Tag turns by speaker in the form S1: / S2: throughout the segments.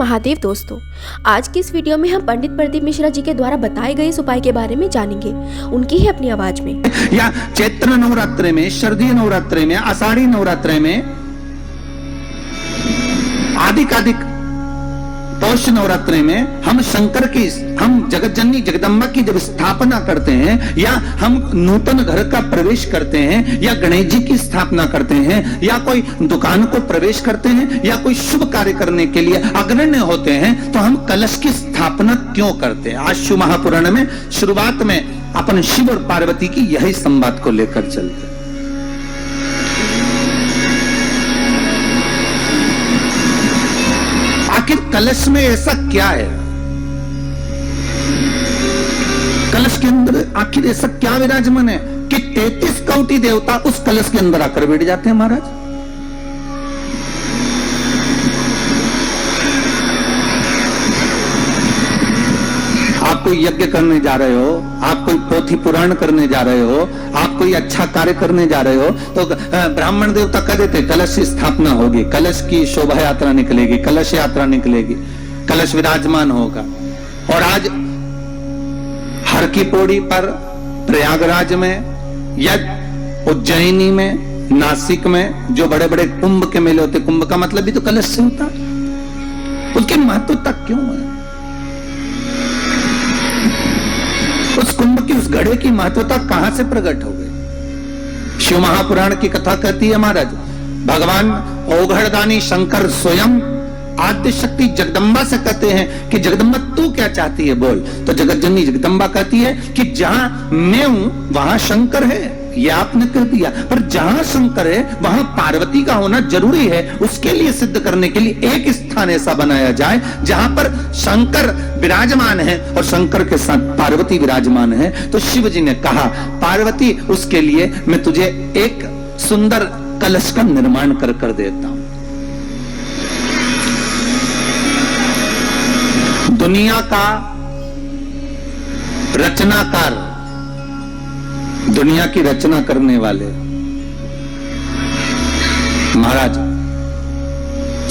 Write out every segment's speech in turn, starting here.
S1: महादेव दोस्तों, आज की इस वीडियो में हम पंडित प्रदीप मिश्रा जी के द्वारा बताए गए इस उपाय के बारे में जानेंगे, उनकी ही अपनी आवाज में।
S2: या चैत्र नवरात्रे में, शारदीय नवरात्रे में, आषाढ़ी नवरात्रे में, आदिक पौष नवरात्रे में हम शंकर की, हम जगत जननी जगदम्बा की जब स्थापना करते हैं, या हम नूतन घर का प्रवेश करते हैं, या गणेश जी की स्थापना करते हैं, या कोई दुकान को प्रवेश करते हैं, या कोई शुभ कार्य करने के लिए अग्रण्य होते हैं, तो हम कलश की स्थापना क्यों करते हैं? आज शिव महापुराण में शुरुआत में अपन शिव और पार्वती की यही संवाद को लेकर चलते हैं। आखिर कलश में ऐसा क्या है? कलश के अंदर आखिर ऐसा क्या विराजमान है कि 33 कोटि देवता उस कलश के अंदर आकर बैठ जाते हैं? महाराज, आप कोई यज्ञ करने जा रहे हो, आप कोई पोथी पुराण करने जा रहे हो, आप कोई अच्छा कार्य करने जा रहे हो, तो ब्राह्मण देवता कह देते कलश की स्थापना होगी, कलश की शोभा यात्रा निकलेगी, कलश यात्रा निकलेगी, कलश विराजमान होगा। और आज हर की पौड़ी पर, प्रयागराज में, या उज्जैनी में, नासिक में जो बड़े बड़े कुंभ के मेले होते, कुंभ का मतलब भी तो कलश से होता, उसकी महत्वता क्यों है? उस कुंभ की, उस घड़े की महत्वता कहां से प्रकट हो गई? शिव महापुराण की कथा कहती है महाराज, भगवान ओघड़दानी शंकर स्वयं आद्य शक्ति जगदम्बा से कहते हैं कि जगदम्बा तू क्या चाहती है बोल। तो जगत जननी जगदम्बा कहती है कि जहां मैं हूं वहां शंकर है, ये आपने कह दिया, पर जहां शंकर है वहां पार्वती का होना जरूरी है। उसके लिए सिद्ध करने के लिए एक स्थान ऐसा बनाया जाए जहां पर शंकर विराजमान है और शंकर के साथ पार्वती विराजमान है। तो शिव जी ने कहा, पार्वती उसके लिए मैं तुझे एक सुंदर कलश का निर्माण कर देता हूं। दुनिया का रचनाकार, दुनिया की रचना करने वाले महाराज,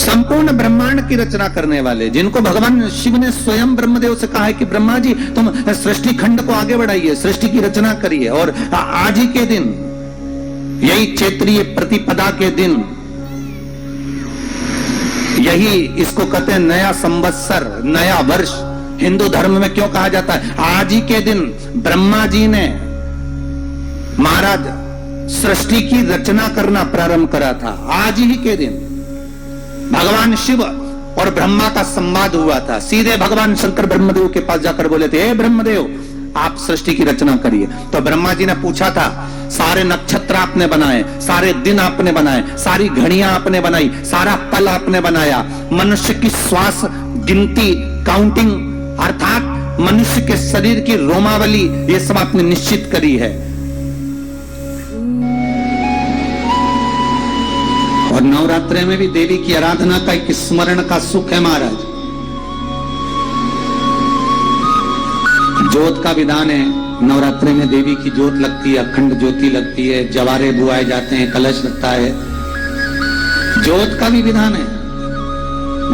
S2: संपूर्ण ब्रह्मांड की रचना करने वाले, जिनको भगवान शिव ने स्वयं ब्रह्मदेव से कहा है कि ब्रह्मा जी तुम सृष्टि खंड को आगे बढ़ाइए, सृष्टि की रचना करिए। और आज ही के दिन, यही क्षेत्रीय प्रतिपदा के दिन, यही इसको कहते हैं नया संवत्सर, नया वर्ष। हिंदू धर्म में क्यों कहा जाता है? आज ही के दिन ब्रह्मा जी ने महाराज सृष्टि की रचना करना प्रारंभ करा था। आज ही के दिन भगवान शिव और ब्रह्मा का संवाद हुआ था। सीधे भगवान शंकर ब्रह्मदेव के पास जाकर बोले थे, हे ब्रह्मदेव आप सृष्टि की रचना करिए। तो ब्रह्मा जी ने पूछा था, सारे नक्षत्र आपने बनाए, सारे दिन आपने बनाए, सारी घड़ियां आपने बनाई, सारा पल आपने बनाया, मनुष्य की श्वास गिनती, काउंटिंग, अर्थात मनुष्य के शरीर की रोमावली, ये सब आपने निश्चित करी है। और नवरात्रि में भी देवी की आराधना का एक स्मरण का सुख है महाराज। ज्योत का विधान है, नवरात्रि में देवी की ज्योत लगती है, अखंड ज्योति लगती है, जवारे बुआए जाते हैं, कलश लगता है। ज्योत का भी विधान है।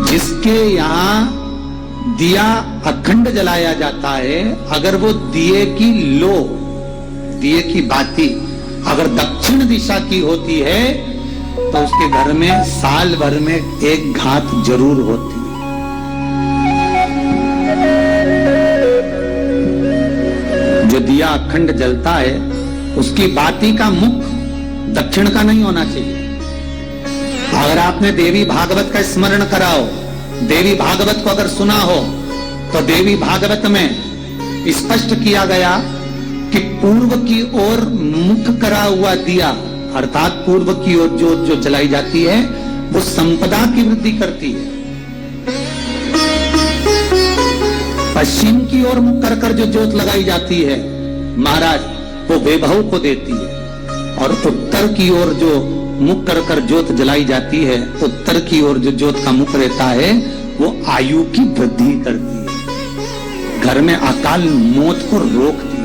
S2: जिसके यहाँ दिया अखंड जलाया जाता है, अगर वो दिए की लो, दिए की बाती अगर दक्षिण दिशा की होती है तो उसके घर में साल भर में एक घात जरूर होती है। जो दिया अखंड जलता है उसकी बाती का मुख दक्षिण का नहीं होना चाहिए। अगर आपने देवी भागवत का स्मरण कराओ, देवी भागवत को अगर सुना हो, तो देवी भागवत में स्पष्ट किया गया कि पूर्व की ओर मुख करा हुआ दिया, अर्थात पूर्व की ओर ज्योत जो जलाई जाती है वो संपदा की वृद्धि करती है। पश्चिम की ओर मुख कर कर जो ज्योत लगाई जाती है महाराज, वो वैभव को देती है। और उत्तर की ओर जो मुख कर कर ज्योत जलाई जाती है, उत्तर की ओर जो ज्योत का मुख रहता है वो आयु की वृद्धि करती है, घर में अकाल मौत को रोकती है।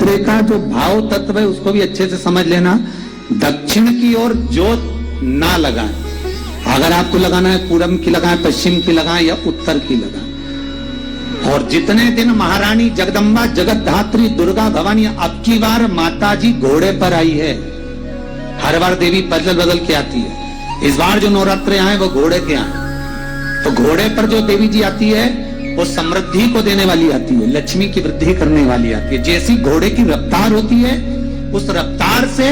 S2: सूर्य का जो भाव तत्व है उसको भी अच्छे से समझ लेना। दक्षिण की ओर जोत ना लगाएं। अगर आपको लगाना है पूरब की लगाएं, पश्चिम की लगाएं या उत्तर की लगाएं। और जितने दिन महारानी जगदम्बा जगत धात्री दुर्गा भवानी, अब की बार माता जी घोड़े पर आई है। हर बार देवी बदल बदल के आती है, इस बार जो नवरात्रे आए वो घोड़े के आए। तो घोड़े पर जो देवी जी आती है वो समृद्धि को देने वाली आती है, लक्ष्मी की वृद्धि करने वाली आती है। जैसी घोड़े की रफ्तार होती है उस रफ्तार से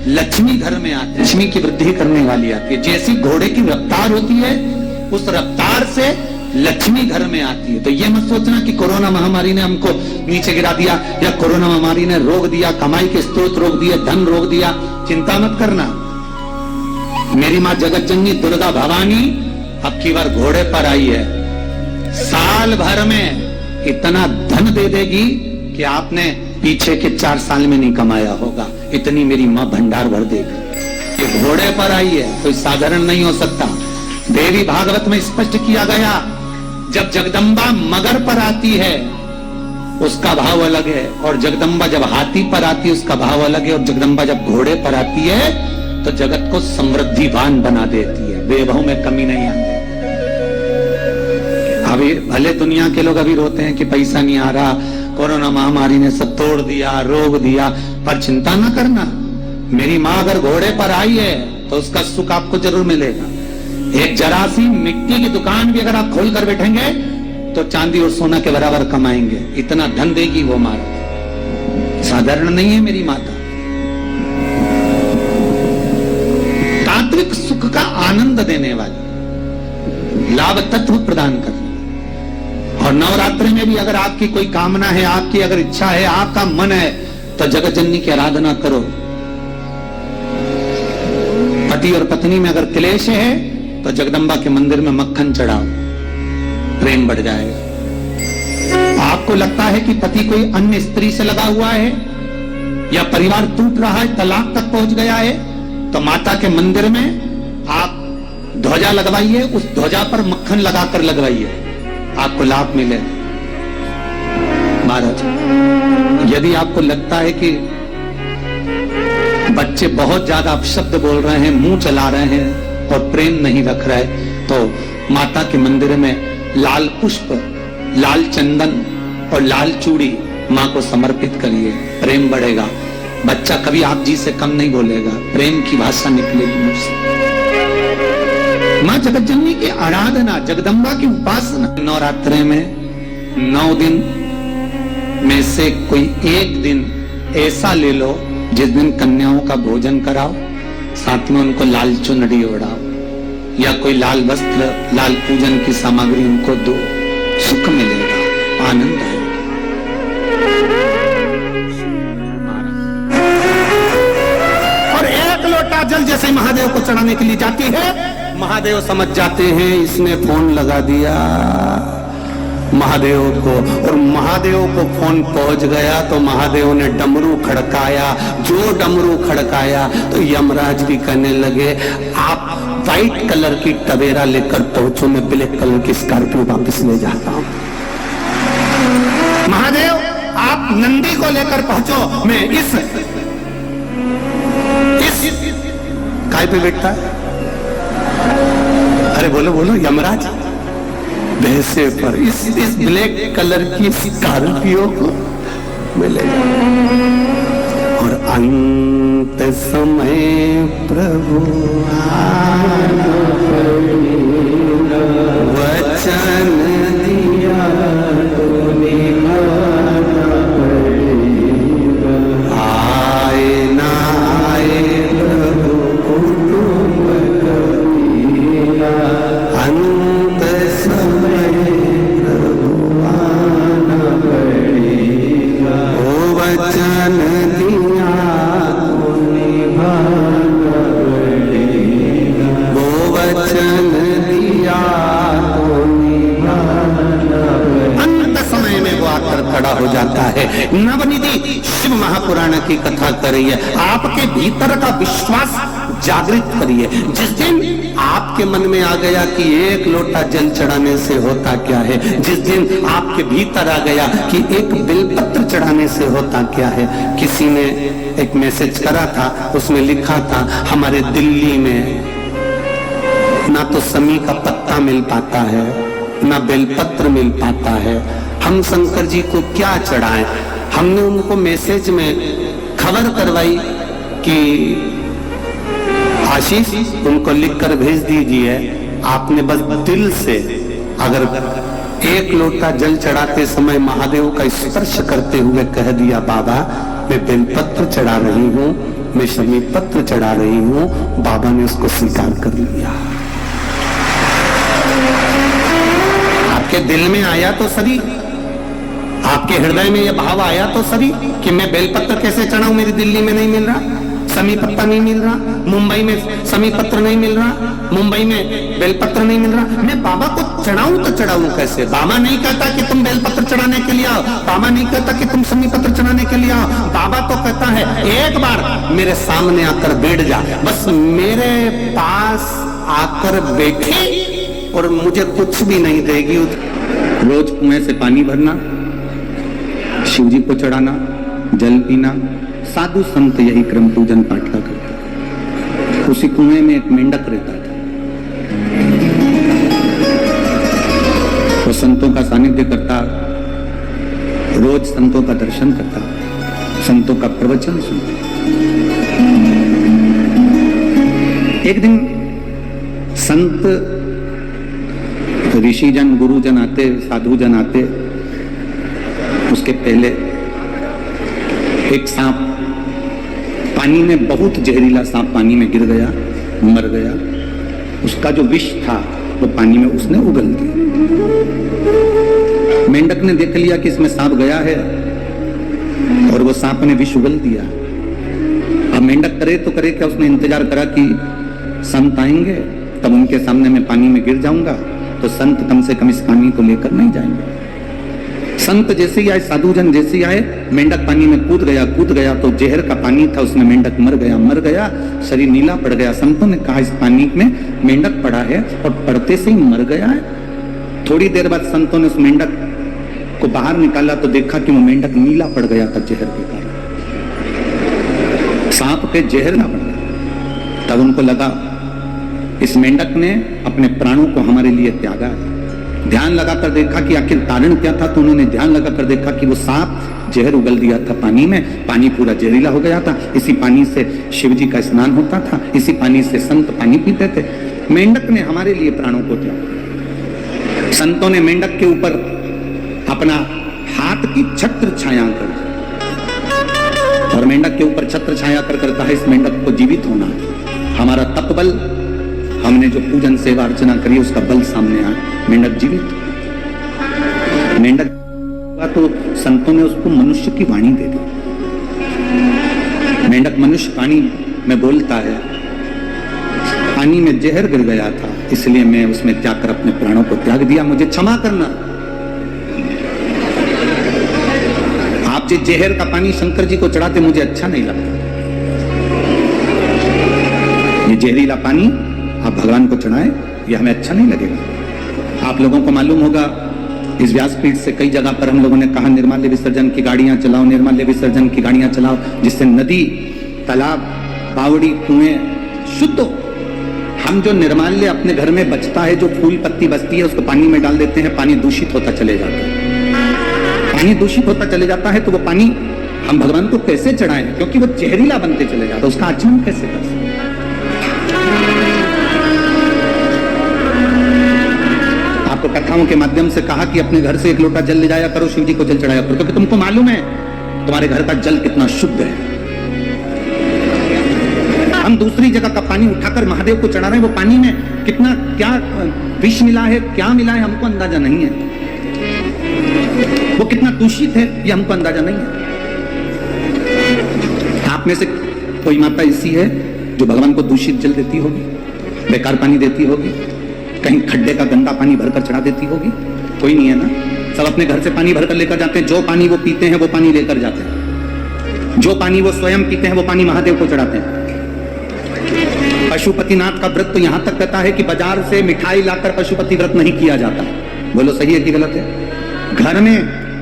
S2: लक्ष्मी घर में आती है, लक्ष्मी की वृद्धि करने वाली आती है। जैसी घोड़े की रफ्तार होती है उस रफ्तार से लक्ष्मी घर में आती है। तो ये मत सोचना कि कोरोना महामारी ने हमको नीचे गिरा दिया या कोरोना महामारी ने रोक दिया, कमाई के स्रोत रोक दिए, धन रोक दिया। चिंता मत करना। मेरी मां जगत जननी दुर्गा भवानी अब की बार घोड़े पर आई है। साल भर में इतना धन दे देगी कि आपने पीछे के 4 साल में नहीं कमाया होगा। इतनी मेरी मां भंडार भर देगी। ये घोड़े पर आई है, कोई साधारण नहीं हो सकता। देवी भागवत में स्पष्ट किया गया, जब जगदम्बा मगर पर आती है उसका भाव अलग है, और जगदम्बा जब हाथी पर आती है उसका भाव अलग है, और जगदम्बा जब घोड़े पर आती है तो जगत को समृद्धिवान बना देती है, वैभव में कमी नहीं आती। अभी भले दुनिया के लोग अभी रोते हैं कि पैसा नहीं आ रहा, कोरोना महामारी ने सब तोड़ दिया, रोक दिया, पर चिंता ना करना। मेरी माँ अगर घोड़े पर आई है तो उसका सुख आपको जरूर मिलेगा। एक जरा सी मिट्टी की दुकान भी अगर आप खोल कर बैठेंगे तो चांदी और सोना के बराबर कमाएंगे। इतना धन देगी वो माता, साधारण नहीं है मेरी माता। तात्विक सुख का आनंद देने वाली, लाभ तत्व प्रदान करने। और नवरात्रि में भी अगर आपकी कोई कामना है, आपकी अगर इच्छा है, आपका मन है, तो जगत जननी की आराधना करो। पति और पत्नी में अगर क्लेश है तो जगदम्बा के मंदिर में मक्खन चढ़ाओ, प्रेम बढ़ जाएगा। आपको लगता है कि पति कोई अन्य स्त्री से लगा हुआ है या परिवार टूट रहा है, तलाक तक पहुंच गया है, तो माता के मंदिर में आप ध्वजा लगवाइए, उस ध्वजा पर मक्खन लगाकर लगवाइए, आपको लाभ मिले। महाराज, यदि आपको लगता है कि बच्चे बहुत ज्यादा अपशब्द बोल रहे हैं, मुंह चला रहे हैं और प्रेम नहीं रख रहे, तो माता के मंदिर में लाल पुष्प, लाल चंदन और लाल चूड़ी माँ को समर्पित करिए, प्रेम बढ़ेगा। बच्चा कभी आप जी से कम नहीं बोलेगा, प्रेम की भाषा निकलेगी मुझसे। माँ जगत जननी की आराधना, जगदम्बा की उपासना। नवरात्रे में 9 दिन में से कोई एक दिन ऐसा ले लो जिस दिन कन्याओं का भोजन कराओ, साथ में उनको लाल चुनरी ओढ़ाओ या कोई लाल वस्त्र, लाल पूजन की सामग्री उनको दो, सुख मिलेगा, आनंद आएगा। और एक लोटा जल जैसे महादेव को चढ़ाने के लिए जाती है, महादेव समझ जाते हैं इसने फोन लगा दिया महादेव को, और महादेव को फोन पहुंच गया तो महादेव ने डमरू खड़काया। जो डमरू खड़काया तो यमराज भी कहने लगे, आप व्हाइट कलर की टवेरा लेकर पहुंचो, मैं ब्लैक कलर की स्कॉर्पियो वापस ले जाता हूं। महादेव आप नंदी को लेकर पहुंचो, मैं इस काय पे बैठता है? अरे बोलो बोलो यमराज, भैंसे पर इस ब्लैक कलर की स्कॉर्पियो को मिलेगा। और अंत समय प्रभु वचन दिया तो निभाना पड़ेगा, आए ना आए प्रभु कुटुंब कबीरा, अंत समय प्रभु आना पड़ेगा, ओ वचन दिया तो निभाना पड़ेगा, वो वचन दिया तो निभाना पड़ेगा। अंत समय में वो आकर खड़ा हो जाता है। नवनिधि शिव महापुराण की कथा कर रही है। आपके भीतर का विश्वास जागृत करिए। जिस दिन आपके मन में आ गया कि एक लोटा जल चढ़ाने से होता क्या है, जिस दिन आपके भीतर आ गया कि एक बेलपत्र चढ़ाने से होता क्या है। किसी ने एक मैसेज करा था, उसमें लिखा था हमारे दिल्ली में ना तो समी का पत्ता मिल पाता है, ना बेलपत्र मिल पाता है, हम शंकर जी को क्या चढ़ाएं। हमने उनको मैसेज में खबर करवाई कि आशीष उनको लिखकर भेज दीजिए, आपने बस दिल से अगर एक लोटा जल चढ़ाते समय महादेव का स्पर्श करते हुए कह दिया बाबा मैं बेलपत्र चढ़ा रही हूं, मैं शमी पत्र चढ़ा रही हूं, बाबा ने उसको स्वीकार कर लिया। आपके दिल में आया तो सही, आपके हृदय में यह भाव आया तो सही कि मैं बेलपत्र कैसे चढ़ाऊं, मेरी दिल्ली में नहीं मिल रहा, समी पत्ता नहीं मिल रहा, मुंबई में समी पत्र नहीं मिल रहा, मुंबई में बेलपत्र नहीं मिल रहा, मैं बाबा को चढ़ाऊं तो चढ़ाऊं कैसे। बाबा नहीं कहता कि तुम बेलपत्र चढ़ाने के लिए आओ, बाबा नहीं कहता कि तुम समी पत्र चढ़ाने के लिए आओ, बाबा तो कहता है एक बार मेरे सामने आकर बैठ जा, बस मेरे पास आकर बैठे और मुझे कुछ भी नहीं देगी। रोज कुएं से पानी भरना, शिव जी को चढ़ाना, जल पीना, साधु संत यही क्रम पूजन पाठला करते। उसी कुएं में एक मेंढक रहता था, वो संतों का सानिध्य करता, रोज संतों का दर्शन करता, संतों का प्रवचन सुनता। एक दिन संत ऋषिजन गुरुजन आते, साधुजन आते, उसके पहले एक सांप पानी में, बहुत जहरीला सांप पानी में गिर गया, मर गया। उसका जो विष था वो पानी में उसने उगल दिया। मेंढक ने देख लिया कि इसमें सांप गया है और वो सांप ने विष उगल दिया। अब मेंढक करे तो करे क्या, उसने इंतजार करा कि संत आएंगे तब उनके सामने मैं पानी में गिर जाऊंगा तो संत कम से कम इस पानी को लेकर नहीं जाएंगे। संत जैसे ही आए, साधुजन जैसे ही आए, मेंढक पानी में कूद गया तो जहर का पानी था, उसमें मेंढक मर गया, शरीर नीला पड़ गया। संतों ने कहा इस पानी में मेंढक पड़ा है और पड़ते से ही मर गया है। थोड़ी देर बाद संतों ने उस मेंढक को बाहर निकाला तो देखा कि वो मेंढक नीला पड़ गया था जहर के कारण, सांप के जहर ना पड़ गया। तब उनको लगा इस मेंढक ने अपने प्राणों को हमारे लिए त्यागा है। ध्यान लगाकर देखा कि आखिर कारण क्या था, तो उन्होंने ध्यान लगाकर देखा कि वो सांप जहर उगल दिया था पानी में, पानी पूरा जहरीला हो गया था। इसी पानी से शिव जी का स्नान होता था, इसी पानी से संत पानी पीते थे। मेंढक ने हमारे लिए प्राणों को त्यागा। संतों ने मेंढक के ऊपर अपना हाथ की छत्र छाया कर, और मेंढक के ऊपर छत्र छाया कर कहा इस मेंढक को जीवित होना। हमारा तप बल, हमने जो पूजन सेवा अर्चना करी उसका बल सामने आया, मेंढक जीवित। मेंढक तो संतों ने उसको मनुष्य की वाणी दे दी। मेंढक मनुष्य वाणी में बोलता है, पानी में जहर गिर गया था इसलिए मैं उसमें जाकर अपने प्राणों को त्याग दिया, मुझे क्षमा करना। आप जो जहर का पानी शंकर जी को चढ़ाते मुझे अच्छा नहीं लगता, ये जहरीला पानी आप भगवान को चढ़ाएं, ये हमें अच्छा नहीं लगेगा। आप लोगों को मालूम होगा इस व्यासपीठ से कई जगह पर हम लोगों ने कहा निर्माल्य विसर्जन की गाड़ियां चलाओ, निर्माल्य विसर्जन की गाड़ियां चलाओ, जिससे नदी, तालाब, बावड़ी, कुएं शुद्ध हो। हम जो निर्माल्य अपने घर में बचता है, जो फूल पत्ती बचती है, उसको पानी में डाल देते हैं, पानी दूषित होता चले जाता है। पानी दूषित होता चले जाता है तो वो पानी हम भगवान को कैसे चढ़ाएं, क्योंकि वो जहरीला बनते चले जाता है, उसका आचरण कैसे कर सकते। आपको कथाओं के माध्यम से कहा कि अपने घर से एक लोटा जल ले जाया करो, शिव जी को जल चढ़ाया करो, क्योंकि तुमको मालूम है तुम्हारे घर का जल कितना शुद्ध है। हम दूसरी जगह का पानी उठाकर महादेव को चढ़ा रहे हैं, वो पानी में कितना क्या विष मिला है, क्या मिला है, हमको अंदाजा नहीं है। वो कितना दूषित है ये हमको अंदाजा नहीं है। आप में से कोई माता ऐसी है जो भगवान को दूषित जल देती होगी, बेकार पानी देती होगी, कहीं खड्डे का गंदा पानी भरकर चढ़ा देती होगी? कोई नहीं है ना। सब अपने घर से पानी भरकर लेकर जाते हैं, जो पानी वो पीते हैं वो पानी लेकर जाते हैं, जो पानी वो स्वयं पीते हैं वो पानी महादेव को चढ़ाते हैं। पशुपतिनाथ का व्रत तो यहां तक कहता है कि बाजार से मिठाई लाकर पशुपति व्रत नहीं किया जाता। बोलो सही है कि गलत है? घर में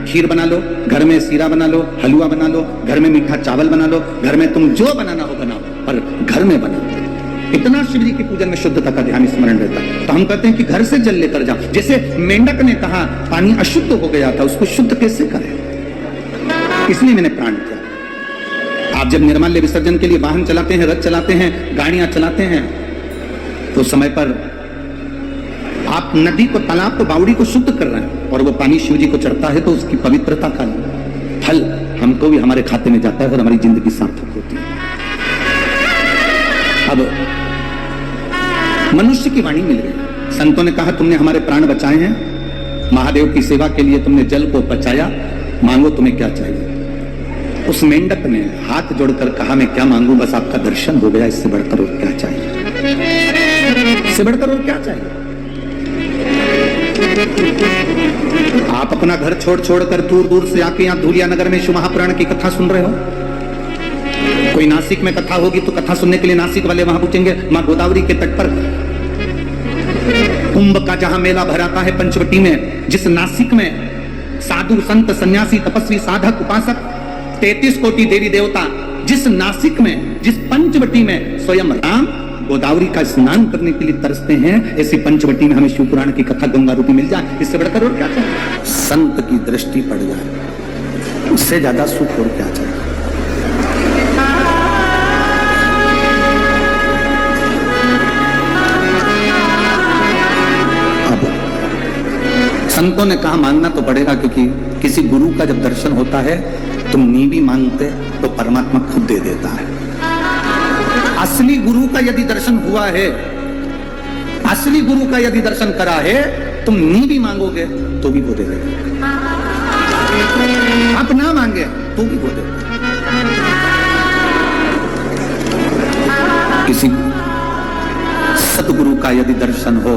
S2: खीर बना लो, घर में सीरा बना लो, हलवा बना लो, घर में मीठा चावल बना लो, घर में तुम जो बनाना हो बनाओ, पर घर में बनाओ। इतना शिव जी की पूजन में शुद्धता का ध्यान स्मरण रहता है। तो हम कहते हैं कि घर से जल लेकर जाओ। जैसे मेंढक ने कहा पानी अशुद्ध हो गया था, उसको शुद्ध कैसे करें, इसलिए मैंने प्राण किया। आप जब निर्माल्य विसर्जन के लिए वाहन चलाते हैं, रथ चलाते हैं, गाड़ियां चलाते हैं, तो समय पर आप नदी को, तालाब को, बावड़ी को शुद्ध कर रहे हैं और वो पानी शिव जी को चढ़ता है, तो उसकी पवित्रता का फल हमको भी हमारे खाते में जाता है और हमारी जिंदगी सार्थक होती है। अब मनुष्य की वाणी मिल गई। संतों ने कहा तुमने हमारे प्राण बचाए हैं, महादेव की सेवा के लिए तुमने जल को बचाया, मांगो तुम्हें क्या चाहिए। उस मेंढक ने हाथ जोड़कर कहा मैं क्या मांगू, बस आपका दर्शन हो गया, इससे बढ़कर और क्या चाहिए, इससे बढ़कर और क्या चाहिए। आप अपना घर छोड़ छोड़कर दूर दूर से आके यहाँ धूलिया नगर में शिव महापुराण की कथा सुन रहे हो। कोई नासिक में कथा होगी तो कथा सुनने के लिए नासिक वाले वहां पूछेंगे मां गोदावरी के तट पर कुंभ का जहां मेला भराता है पंचवटी में, जिस नासिक में साधु संत सन्यासी तपस्वी साधक उपासक 33 कोटि देवी देवता, जिस नासिक में, जिस पंचवटी में स्वयं राम गोदावरी का स्नान करने के लिए तरसते हैं, ऐसी पंचवटी में हमें शिव पुराण की कथा गंगा रूपी मिल जाए, इससे बढ़कर और क्या चाहिए। संत की दृष्टि पड़ जाए, उससे ज्यादा सुख और क्या चाहिए। संतों ने कहा मांगना तो पड़ेगा, क्योंकि किसी गुरु का जब दर्शन होता है तुम नी भी मांगते तो परमात्मा खुद दे देता है। असली गुरु का यदि दर्शन हुआ है, असली गुरु का यदि दर्शन करा है, तुम नी भी मांगोगे तो भी वो दे देगा। आप ना मांगे तो भी वो दे देगा। किसी सतगुरु का यदि दर्शन हो,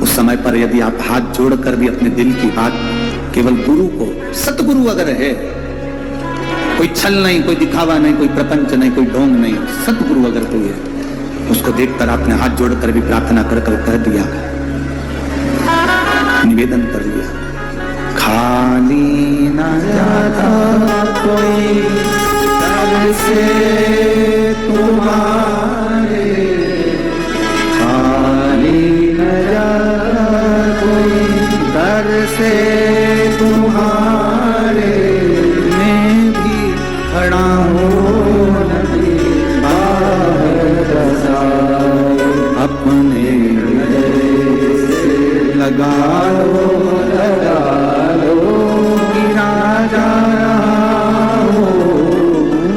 S2: उस समय पर यदि आप हाथ जोड़कर भी अपने दिल की बात केवल गुरु को, सतगुरु अगर है, कोई छल नहीं, कोई दिखावा नहीं, कोई प्रपंच नहीं, कोई ढोंग नहीं, सतगुरु अगर कोई है, उसको देखकर आपने हाथ जोड़कर भी प्रार्थना कर कर कह दिया, निवेदन कर लिया, खाली ना जाता कोई दर से तुम्हारे, खाली न जाता कोई दर से तुम्हारे, मैं भी खड़ा हूँ नदी बाहर अपने लगा लो गिरा जा रहा हो,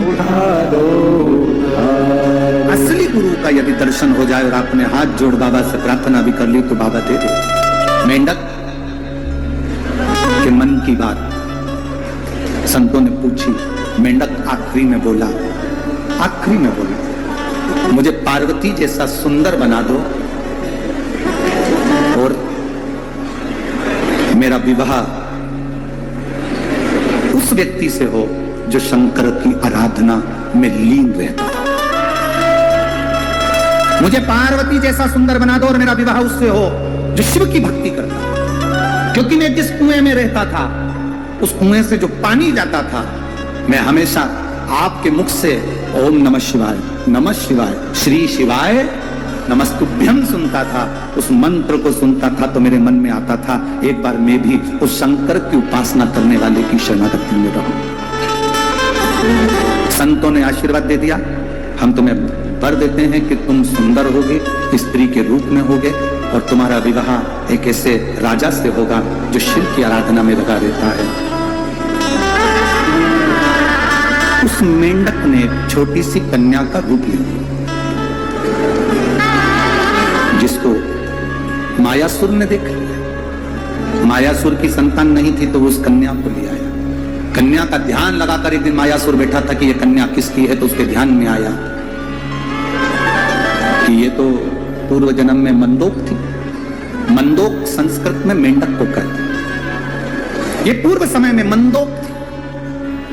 S2: उठा दो। असली गुरु का यदि दर्शन हो जाए और आपने हाथ जोड़ बाबा से प्रार्थना भी कर ली तो बाबा दे दे। मेंढक के मन की बात संतों ने पूछी, मेंढक आखिरी में बोला, आखिरी में बोला मुझे पार्वती जैसा सुंदर बना दो और मेरा विवाह उस व्यक्ति से हो जो शंकर की आराधना में लीन रहता है। मुझे पार्वती जैसा सुंदर बना दो और मेरा विवाह उससे हो जो शिव की भक्ति करता है। क्योंकि मैं जिस कुएं में रहता था, उस कुएं से जो पानी जाता था, मैं हमेशा आपके मुख से ओम नमः शिवाय, नमः शिवाय, श्री शिवाय नमस्तुभ्यम सुनता था। उस मंत्र को सुनता था तो मेरे मन में आता था एक बार मैं भी उस शंकर की उपासना करने वाले की शरणागति में रहूं। संतों ने आशीर्वाद दे दिया, हम तुम्हें वर देते हैं कि तुम सुंदर होगे, स्त्री के रूप में होगे और तुम्हारा विवाह एक ऐसे राजा से होगा जो शिव की आराधना में लगा रहता है। उस मेंढक ने छोटी सी कन्या का रूप लिया, जिसको मायासुर ने देख लिया। मायासुर की संतान नहीं थी तो वो उस कन्या को ले आया। कन्या का ध्यान लगाकर एक दिन मायासुर बैठा था कि ये कन्या किसकी है, तो उसके ध्यान में आया कि ये तो पूर्व जन्म में मंदोक थी। मंदोक संस्कृत में मेंढक को कहते हैं। ये पूर्व समय में मंदोक थी।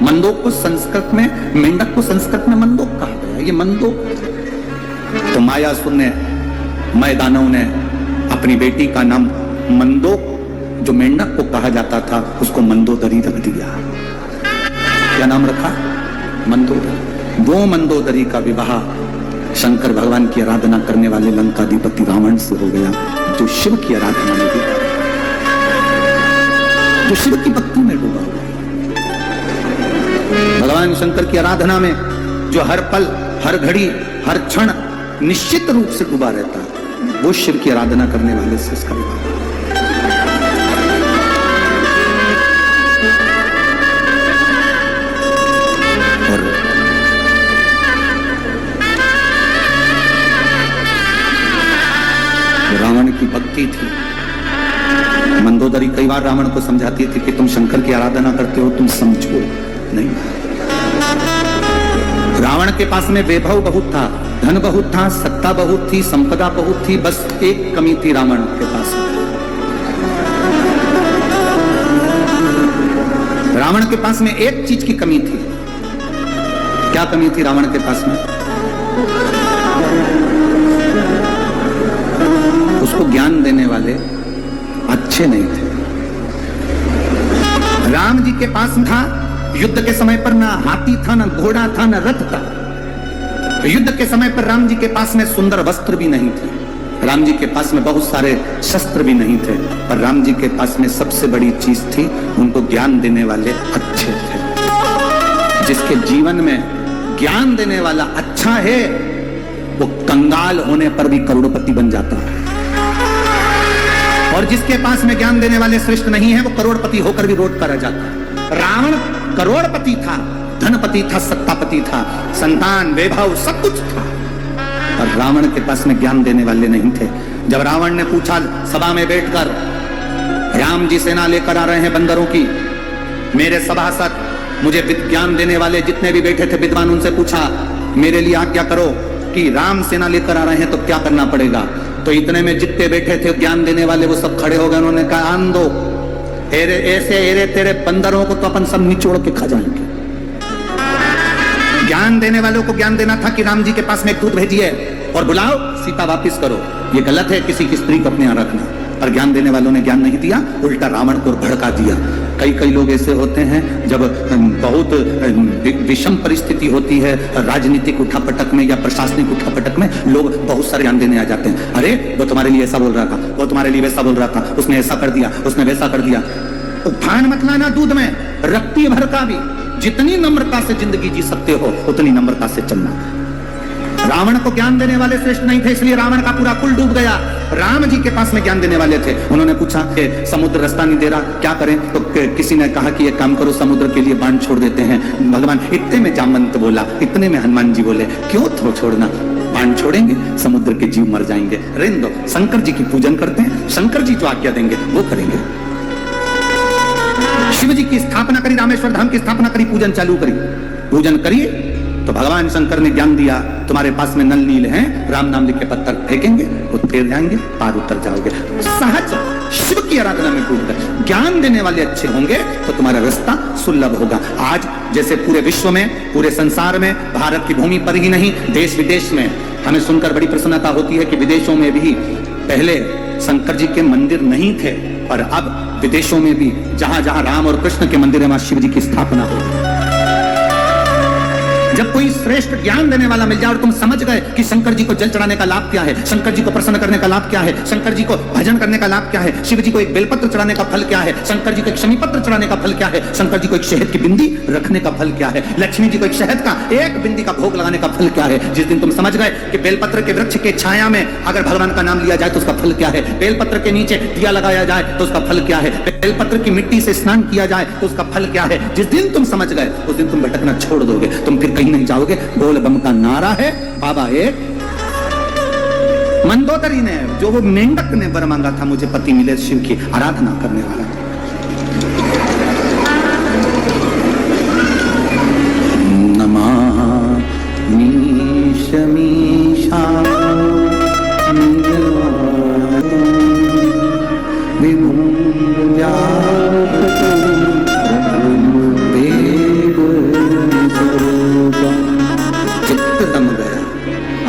S2: मंदोक को संस्कृत में, मेंढक को संस्कृत में मंदोक कहा गया। ये मंदोक तो तो मायासुर ने, मैदानों ने अपनी बेटी का नाम मंदो, जो मेंढक को कहा जाता था, उसको मंदोदरी रख दिया। क्या नाम रखा? मंदोदरी। वो मंदोदरी का विवाह शंकर भगवान की आराधना करने वाले लंकाधिपति रावण से हो गया, जो शिव की आराधना में भी, जो शिव की भक्ति में डूबा हुआ। भगवान शंकर की आराधना में जो हर पल, हर घड़ी, हर क्षण निश्चित रूप से डूबा रहता है, वो शिव की आराधना करने वाले से इसका विवाह। और रावण की भक्ति थी। मंदोदरी कई बार रावण को समझाती थी कि तुम शंकर की आराधना करते हो, तुम समझो नहीं। रावण के पास में वैभव बहुत था, धन बहुत था, सत्ता बहुत थी, संपदा बहुत थी, बस एक कमी थी रावण के पास में। रावण के पास में एक चीज की कमी थी। क्या कमी थी रावण के पास में? उसको ज्ञान देने वाले अच्छे नहीं थे। राम जी के पास था, युद्ध के समय पर ना हाथी था, ना घोड़ा था, ना रथ था। युद्ध के समय पर राम जी के पास में सुंदर वस्त्र भी नहीं थे, राम जी के पास में बहुत सारे शस्त्र भी नहीं थे, पर राम जी के पास में सबसे बड़ी चीज थी, उनको ज्ञान देने वाले अच्छे थे। जिसके जीवन में ज्ञान देने वाला अच्छा है, वो कंगाल होने पर भी करोड़पति बन जाता है। और जिसके पास में ज्ञान देने वाले श्रेष्ठ नहीं है, वो करोड़पति होकर भी रोड पर रह जाता है। रावण करोड़पति था, धनपति था, सत्तापति था, संतान, वैभव सब कुछ था, पर रावण के पास में ज्ञान देने वाले नहीं थे। जब रावण ने पूछा सभा में बैठकर, राम जी सेना लेकर आ रहे हैं बंदरों की, मेरे सभासद, मुझे ज्ञान देने वाले जितने भी बैठे थे विद्वान, उनसे पूछा मेरे लिए आज्ञा करो कि राम सेना लेकर आ रहे हैं तो क्या करना पड़ेगा। तो इतने में जितने बैठे थे ज्ञान देने वाले वो सब खड़े हो गए। उन्होंने कहा आन दो, ऐसे एरे तेरे बंदरों को तो अपन सब निचोड़ के खा जाएंगे। ज्ञान देने वालों को ज्ञान देना था कि राम जी के पास में एक दूत भेजिए और बुलाओ, सीता वापिस करो। ये गलत है किसी की स्त्री को अपने यहाँ रखना। पर ज्ञान देने वालों ने ज्ञान नहीं दिया, उल्टा रावण को भड़का दिया। कई लोग ऐसे होते हैं, जब बहुत विषम परिस्थिति होती है राजनीतिक उठापटक में या प्रशासनिक उठापटक में, लोग बहुत सारे ज्ञान देने आ जाते हैं। अरे वो तुम्हारे लिए ऐसा बोल रहा था, वो तुम्हारे लिए वैसा बोल रहा था, उसने ऐसा कर दिया, उसने वैसा कर दिया। उफान मत लाना दूध में, रत्ती भर का भी। जितनी नम्रता से जिंदगी जी सकते हो उतनी नम्रता से चलना। रावण को ज्ञान देने वाले श्रेष्ठ नहीं थे, इसलिए रावण का पूरा कुल डूब गया। राम जी के पास में ज्ञान देने वाले थे। उन्होंने पूछा कि समुद्र रास्ता नहीं दे रहा, क्या करें? तो किसी ने कहा कि एक काम करो, समुद्र के लिए बांध छोड़ देते हैं। भगवान इतने में जामवंत बोला, इतने में हनुमान जी बोले क्यों थो छोड़ना, बांध छोड़ेंगे समुद्र के जीव मर जाएंगे, रहने दो। शंकर जी की पूजन करते हैं, शंकर जी जो आज्ञा देंगे वो करेंगे। शिव जी की स्थापना करी, रामेश्वर धाम की स्थापना करी, पूजन चालू करी। पूजन करिए तो भगवान शंकर ने ज्ञान दिया, तुम्हारे पास में नल नील हैं, राम नाम लिख के पत्थर फेंकेंगे, वो तैर जाएंगे, पार उतर जाओगे। सहज शिव की आराधना में डूबकर ज्ञान देने वाले अच्छे होंगे तो तुम्हारा रास्ता सुलभ होगा। आज जैसे पूरे विश्व में, पूरे संसार में, भारत की भूमि पर ही नहीं, देश विदेश में हमें सुनकर बड़ी प्रसन्नता होती है कि विदेशों में भी पहले शंकर जी के मंदिर नहीं थे, पर अब विदेशों में भी जहां जहां राम और कृष्ण के मंदिर है, वहां शिव जी की स्थापना होगी। जब कोई श्रेष्ठ ज्ञान देने वाला मिल जाए और तुम समझ गए कि शंकर जी को जल चढ़ाने का लाभ क्या है, शंकर जी को प्रसन्न करने का लाभ क्या है, शंकर जी को भजन करने का लाभ क्या है, शिव जी को एक बेलपत्र चढ़ाने का फल क्या है, शंकर जी को एक शमीपत्र चढ़ाने का फल क्या है, शंकर जी को एक शहद की बिंदी रखने का फल क्या है, लक्ष्मी जी को एक शहद का एक बिंदी का भोग लगाने का फल क्या है। जिस दिन तुम समझ गए कि बेलपत्र के वृक्ष के छाया में अगर भगवान का नाम लिया जाए तो उसका फल क्या है, बेलपत्र के नीचे दिया लगाया जाए तो उसका फल क्या है, बेलपत्र की मिट्टी से स्नान किया जाए तो उसका फल क्या है, जिस दिन तुम समझ गए उस दिन तुम भटकना छोड़ दोगे, तुम फिर कहीं नहीं जाओगे। बोल बम का नारा है, बाबा एक। मंदोदरी ने, जो वो मेंढक ने वर मांगा था, मुझे पति मिले शिव की आराधना करने वाला। नमामि शमीशा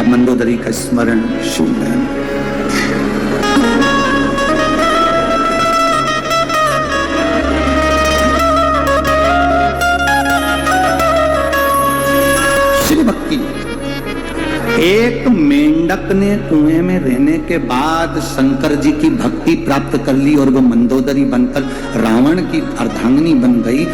S2: मंदोदरी का स्मरण शून्य। श्री भक्ति, एक मेंढक ने कुएं में रहने के बाद शंकर जी की भक्ति प्राप्त कर ली और वो मंदोदरी बनकर रावण की अर्धांगिनी बन गई।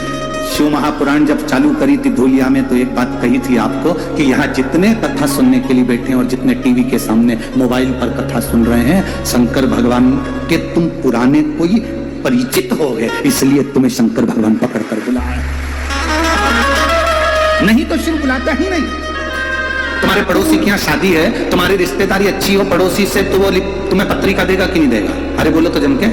S2: शिव महापुराण जब चालू करी थी धूलिया में, तो एक बात कही थी आपको कि यहाँ जितने कथा सुनने के लिए बैठे हैं और जितने टीवी के सामने मोबाइल पर कथा सुन रहे हैं, शंकर भगवान के तुम पुराने कोई परिचित हो गए, इसलिए तुम्हें शंकर भगवान पकड़ कर बुलाया, नहीं तो शिव बुलाता ही नहीं। तुम्हारे पड़ोसी की यहाँ शादी है, तुम्हारी रिश्तेदारी अच्छी हो पड़ोसी से, तो वो तुम्हें पत्रिका देगा कि नहीं देगा? अरे बोलो तो जम के,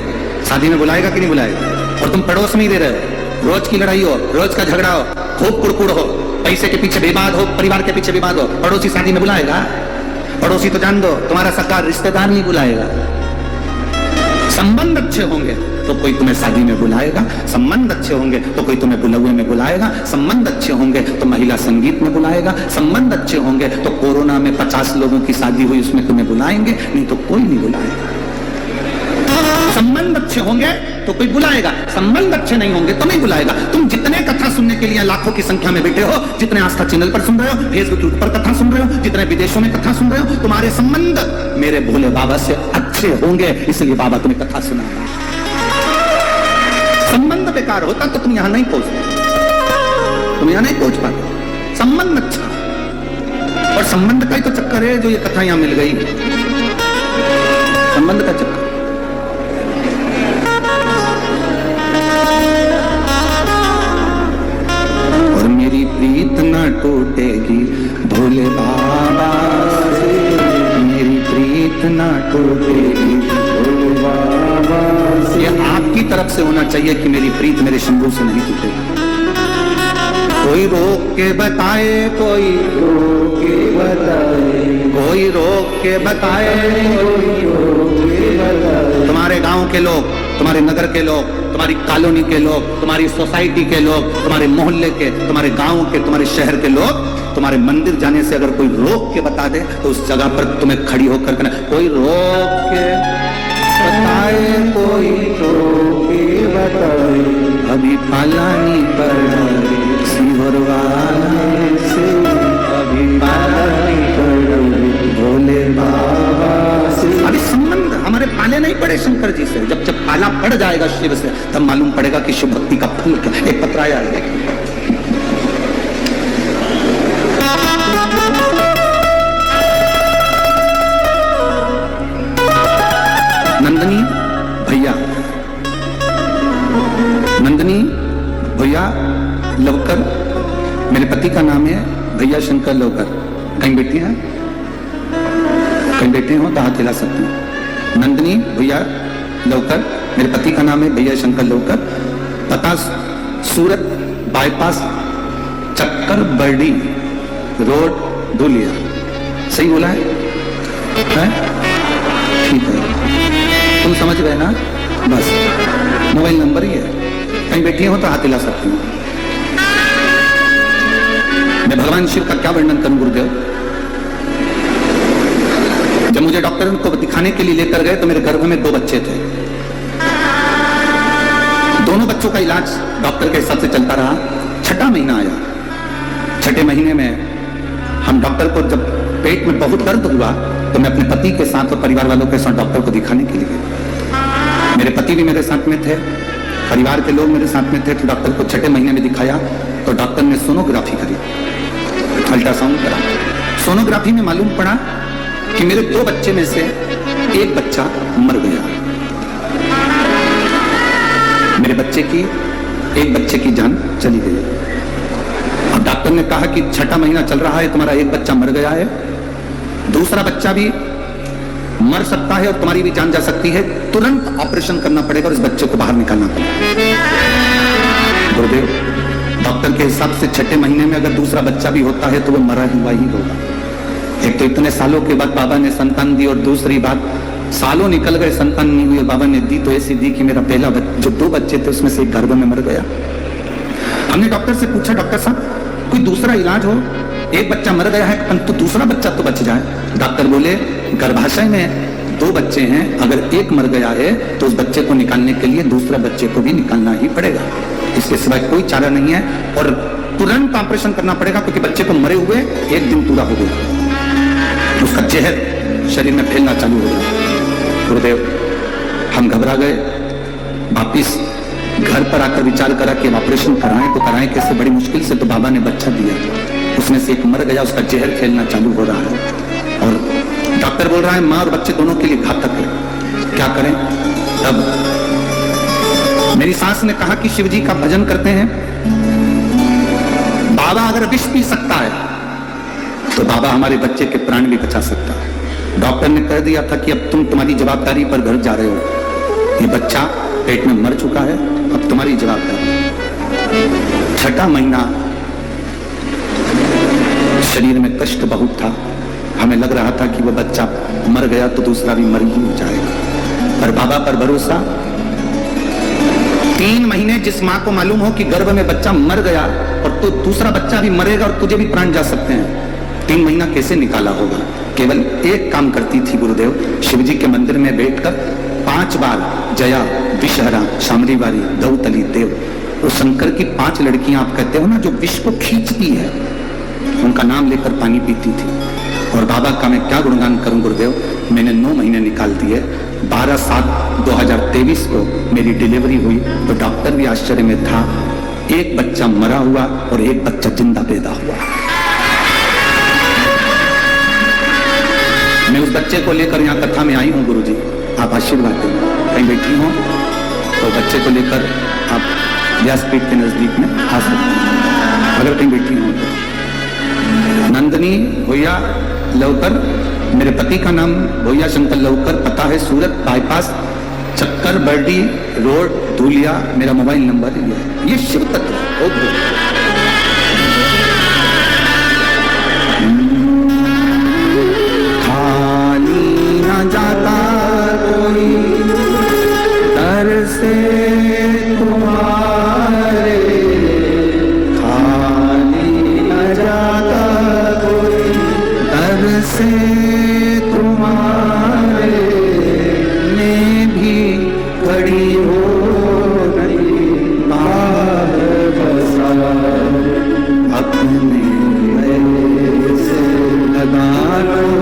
S2: शादी में बुलाएगा कि नहीं बुलाएगा? और तुम पड़ोस में ही दे रहे हो, रोज की लड़ाई हो, रोज का झगड़ा हो, खूब कुड़कुड़ हो, पैसे के पीछे विवाद हो, परिवार के पीछे विवाद हो, पड़ोसी शादी में बुलाएगा? पड़ोसी तो जान दो तुम्हारा सगा रिश्तेदार नहीं बुलाएगा। संबंध अच्छे होंगे तो कोई तुम्हें शादी में बुलाएगा, संबंध अच्छे होंगे तो कोई तुम्हें बुलौए में बुलाएगा, संबंध अच्छे होंगे तो महिला संगीत में बुलाएगा, संबंध अच्छे होंगे तो कोरोना में 50 लोगों की शादी हुई उसमें तुम्हें बुलाएंगे, नहीं तो कोई नहीं बुलाएगा। संबंध अच्छे होंगे तो कोई बुलाएगा, संबंध अच्छे नहीं होंगे तो नहीं बुलाएगा। तुम जितने कथा सुनने के लिए लाखों की संख्या में बैठे हो, जितने आस्था चैनल पर सुन रहे हो, फेसबुक पर कथा सुन रहे हो, जितने विदेशों में कथा सुन रहे हो, तुम्हारे संबंध मेरे भोले बाबा से अच्छे होंगे, इसलिए बाबा तुम्हें कथा सुना रहा है। संबंध बेकार होता तो तुम यहां नहीं पहुंचते, तुम यहां नहीं पहुंच पाते। संबंध अच्छा, और संबंध का ही तो चक्कर है जो ये कथा यहां मिल गई, संबंध का चक्कर। और मेरी प्रीत न टूटेगी भोले बाबा से, मेरी प्रीत न टूटेगी भोले बाबा से। ये आपकी तरफ से होना चाहिए कि मेरी प्रीत मेरे शंभू से नहीं टूटेगी। कोई रोक के बताए, कोई रोक के बताए, कोई रोक के बताए, कोई रोक के बताए। तुम्हारे गांव के लोग, तुम्हारे नगर के लोग, तुम्हारी कॉलोनी के लोग, तुम्हारी सोसाइटी के लोग, तुम्हारे मोहल्ले के, तुम्हारे गांव के, तुम्हारे शहर के लोग तुम्हारे मंदिर जाने से अगर कोई रोक के बता दे तो उस जगह पर तुम्हें खड़ी होकर कहना, कोई रोक के बताए, कोई रोक के बताए, अभी पालानी पर सिवरवाने से, अभी पालानी पर भोले बाबा से। अभी संबंध हमारे पाले नहीं पड़े शंकर जी से, जब जब पाला पड़ जाएगा शिव से तब मालूम पड़ेगा कि शिव भक्ति का फल क्या। एक पत्र आया है, नंदनी भैया, नंदनी भैया लवकर, मेरे पति का नाम है भैया शंकर लवकर। कहीं बैठी हैं, कहीं बैठे हो तो हाथ हिला सकते हैं। नंदनी भैया लवकर, मेरे पति का नाम है भैया शंकर लवकर, पता सूरत बाईपास चक्कर बर्डी रोड धुलिया। सही बोला है? ठीक है, तुम समझ गए ना? बस मोबाइल नंबर ही है, कहीं बैठी हो तो हाथ हिला सकती हूँ। मैं भगवान शिव का क्या वर्णन करूं गुरुदेव। जब मुझे डॉक्टर को दिखाने के लिए लेकर गए तो मेरे गर्भ में 2 बच्चे थे। दोनों बच्चों का इलाज डॉक्टर के हिसाब से चलता रहा। 6ठा महीना आया, 6ठे महीने में हम डॉक्टर को, जब पेट में बहुत दर्द हुआ तो मैं अपने पति के साथ और परिवार वालों के साथ डॉक्टर को दिखाने के लिए गए। मेरे पति भी मेरे साथ में थे, परिवार के लोग मेरे साथ में थे। तो डॉक्टर को 6ठे महीने में दिखाया तो डॉक्टर ने सोनोग्राफी करी, अल्ट्रासाउंड करा। सोनोग्राफी में मालूम पड़ा कि मेरे 2 बच्चे में से एक बच्चा मर गया। मेरे एक बच्चे की जान चली गई। अब डॉक्टर ने कहा कि 6ठा महीना चल रहा है, तुम्हारा एक बच्चा मर गया है, दूसरा बच्चा भी मर सकता है और तुम्हारी भी जान जा सकती है। तुरंत ऑपरेशन करना पड़ेगा और इस बच्चे को बाहर निकालना पड़ेगा। गुरुदेव, डॉक्टर के हिसाब से 6ठे महीने में अगर दूसरा बच्चा भी होता है तो वो मरा हुआ ही होगा। एक तो इतने सालों के बाद बाबा ने संतान दी, और दूसरी बात सालों निकल गए संतान नहीं हुई, बाबा ने दी तो ऐसी दी कि मेरा पहला जो 2 बच्चे थे उसमें से एक गर्भ में मर गया। हमने डॉक्टर से पूछा, डॉक्टर साहब कोई दूसरा इलाज हो, एक बच्चा मर गया है परंतु दूसरा बच्चा तो बच जाए। डॉक्टर बोले गर्भाशय में 2 बच्चे हैं, अगर एक मर गया है तो उस बच्चे को निकालने के लिए दूसरा बच्चे को भी निकालना ही पड़ेगा, इसके सिवाय कोई चारा नहीं है और तुरंत ऑपरेशन करना पड़ेगा, क्योंकि बच्चे को मरे हुए 1 दिन पूरा हो गया, उसका जहर शरीर में फैलना चालू हो गया। गुरुदेव हम घबरा गए, वापिस घर पर आकर विचार करा कि ऑपरेशन कराएं तो कराएं कैसे, बड़ी मुश्किल से तो बाबा ने बच्चा दिया, उसमें से एक मर गया, उसका जहर फैलना चालू हो रहा है और डॉक्टर बोल रहा है माँ और बच्चे दोनों के लिए घातक है, क्या करें। तब मेरी सास ने कहा कि शिव जी का भजन करते हैं, बाबा अगर विष पी सकता है तो बाबा हमारे बच्चे के प्राण भी बचा सकता है। डॉक्टर ने कह दिया था कि अब तुम तुम्हारी जवाबदारी पर घर जा रहे हो, ये बच्चा पेट में मर चुका है, अब तुम्हारी जवाबदारी। 6ठा महीना शरीर में कष्ट बहुत था, हमें लग रहा था कि वो बच्चा मर गया तो दूसरा भी मर ही जाएगा, पर बाबा पर भरोसा। 3 महीने जिस मां को मालूम हो कि गर्भ में बच्चा मर गया और तो दूसरा बच्चा भी मरेगा और तुझे भी प्राण जा सकते हैं, 3 महीना कैसे निकाला होगा। केवल एक काम करती थी गुरुदेव, शिवजी के मंदिर में बैठकर 5 बार जया, विषहरा, शामरीवारी, दौतली, देव, वो शंकर की 5 लड़कियां आप कहते हो ना जो विष को खींचती है, उनका नाम लेकर पानी पीती थी। और बाबा का मैं क्या गुणगान करूं गुरुदेव, मैंने 9 महीने निकाल दिए। 12/7/2023 को मेरी डिलीवरी हुई तो डॉक्टर भी आश्चर्य में था, एक बच्चा मरा हुआ और एक बच्चा जिंदा पैदा हुआ। मैं उस बच्चे को लेकर यहाँ कथा में आई हूँ गुरुजी, आप आशीर्वाद दें। कहीं बैठी हो तो बच्चे को लेकर आप व्यासपीठ के नजदीक में आ सकते हैं, अगर कहीं बैठी हो तो। नंदनी भैया लवकर, मेरे पति का नाम भैया शंकर लवकर, पता है सूरत बाईपास, चक्कर बर्डी रोड, धूलिया, मेरा मोबाइल नंबर ये शिव तत्व खाली न जाता कोई दर से तुम्हारे, खाली न जाता कोई दर से तुम्हारे, ने भी खड़ी हो गई बाहर बसा, अपने से लगा लो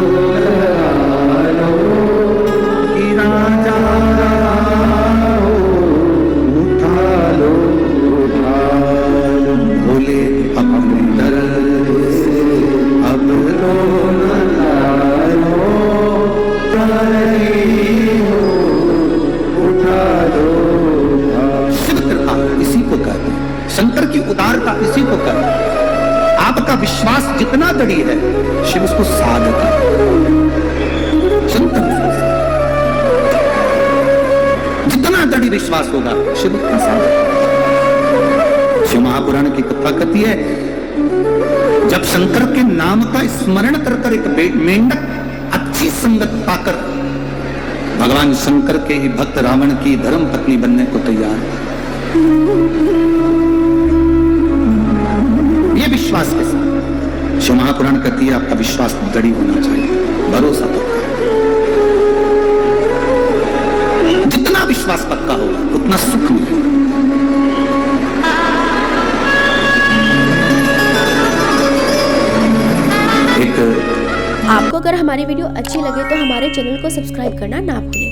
S2: शंकर की उदारता इसी को कर। आपका विश्वास जितना दृढ़ है शिव उसको साधता शंकर, जितना दृढ़ विश्वास होगा शिव उतना साधता। शिव महापुराण की कथा कहती है जब शंकर के नाम का स्मरण कर कर एक मेंढक अच्छी संगत पाकर भगवान शंकर के ही भक्त रावण की धर्म पत्नी बनने को तैयार, ये विश्वास के साथ। शिव महापुराण कहती है आपका विश्वास दृढ़ होना चाहिए, भरोसा पक्का। जितना विश्वास पक्का होगा उतना सुख मिलेगा। आपको अगर हमारी वीडियो अच्छी लगे तो हमारे चैनल को सब्सक्राइब करना ना भूलें।